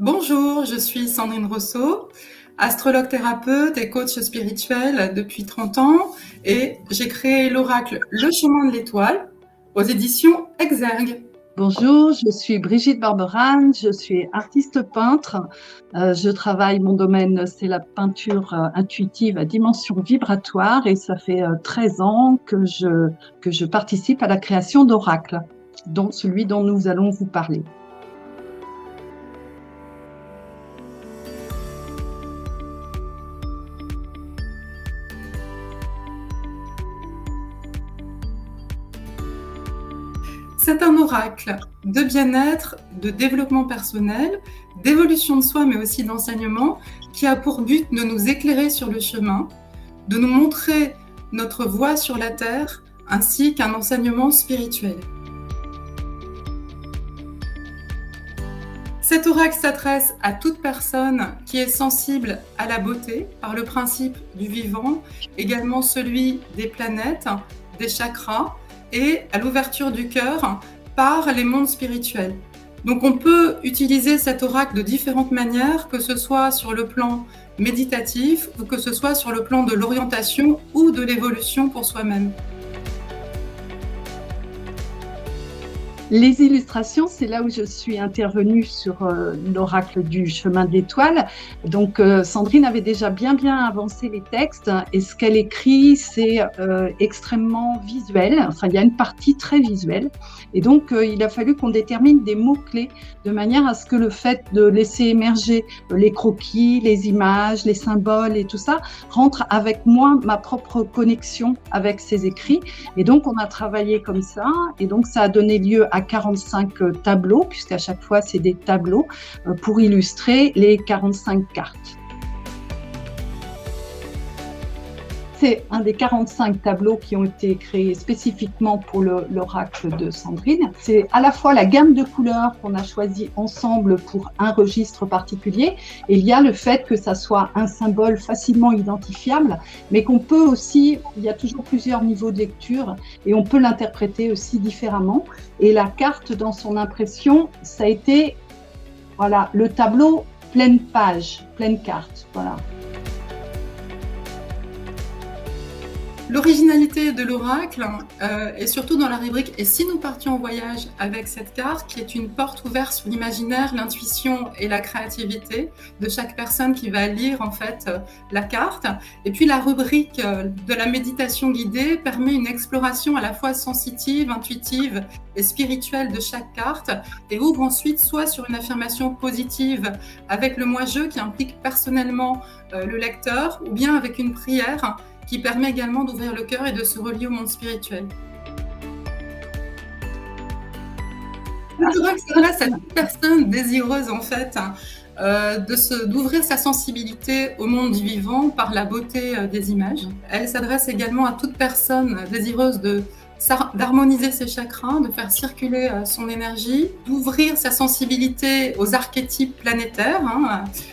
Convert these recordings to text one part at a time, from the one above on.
Bonjour, je suis Sandrine Rousseau, astrologue thérapeute et coach spirituel depuis 30 ans et j'ai créé l'oracle Le Chemin de l'Étoile aux éditions Exergue. Bonjour, je suis Brigitte Barberan, je suis artiste peintre. Mon domaine, c'est la peinture intuitive à dimension vibratoire et ça fait 13 ans que je participe à la création d'oracles, dont celui dont nous allons vous parler. C'est un oracle de bien-être, de développement personnel, d'évolution de soi mais aussi d'enseignement qui a pour but de nous éclairer sur le chemin, de nous montrer notre voie sur la terre ainsi qu'un enseignement spirituel. Cet oracle s'adresse à toute personne qui est sensible à la beauté par le principe du vivant, également celui des planètes, des chakras et à l'ouverture du cœur par les mondes spirituels. Donc on peut utiliser cet oracle de différentes manières, que ce soit sur le plan méditatif ou que ce soit sur le plan de l'orientation ou de l'évolution pour soi-même. Les illustrations, c'est là où je suis intervenue sur l'oracle du chemin d'étoiles. Donc, Sandrine avait déjà bien avancé les textes et ce qu'elle écrit, c'est extrêmement visuel. Enfin, il y a une partie très visuelle. Et donc, il a fallu qu'on détermine des mots-clés de manière à ce que le fait de laisser émerger les croquis, les images, les symboles et tout ça rentre avec moi, ma propre connexion avec ces écrits. Et donc, on a travaillé comme ça. Et donc, ça a donné lieu à 45 tableaux, puisqu'à chaque fois, c'est des tableaux pour illustrer les 45 cartes. C'est un des 45 tableaux qui ont été créés spécifiquement pour l'oracle de Sandrine. C'est à la fois la gamme de couleurs qu'on a choisi ensemble pour un registre particulier, et il y a le fait que ça soit un symbole facilement identifiable, mais qu'on peut aussi, il y a toujours plusieurs niveaux de lecture, et on peut l'interpréter aussi différemment. Et la carte, dans son impression, ça a été, voilà, le tableau pleine page, pleine carte, voilà. L'originalité de l'oracle est surtout dans la rubrique « Et si nous partions en voyage ?» avec cette carte qui est une porte ouverte sur l'imaginaire, l'intuition et la créativité de chaque personne qui va lire en fait la carte. Et puis la rubrique de la méditation guidée permet une exploration à la fois sensitive, intuitive et spirituelle de chaque carte et ouvre ensuite soit sur une affirmation positive avec le moi-je qui implique personnellement le lecteur ou bien avec une prière qui permet également d'ouvrir le cœur et de se relier au monde spirituel. L'oracle s'adresse à toute personne désireuse en fait d'ouvrir sa sensibilité au monde du vivant par la beauté des images. Elle s'adresse également à toute personne désireuse d'harmoniser ses chakras, de faire circuler son énergie, d'ouvrir sa sensibilité aux archétypes planétaires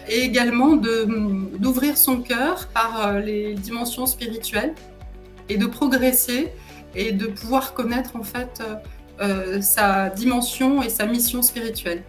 et également d'ouvrir son cœur par les dimensions spirituelles et de progresser et de pouvoir connaître en fait sa dimension et sa mission spirituelle.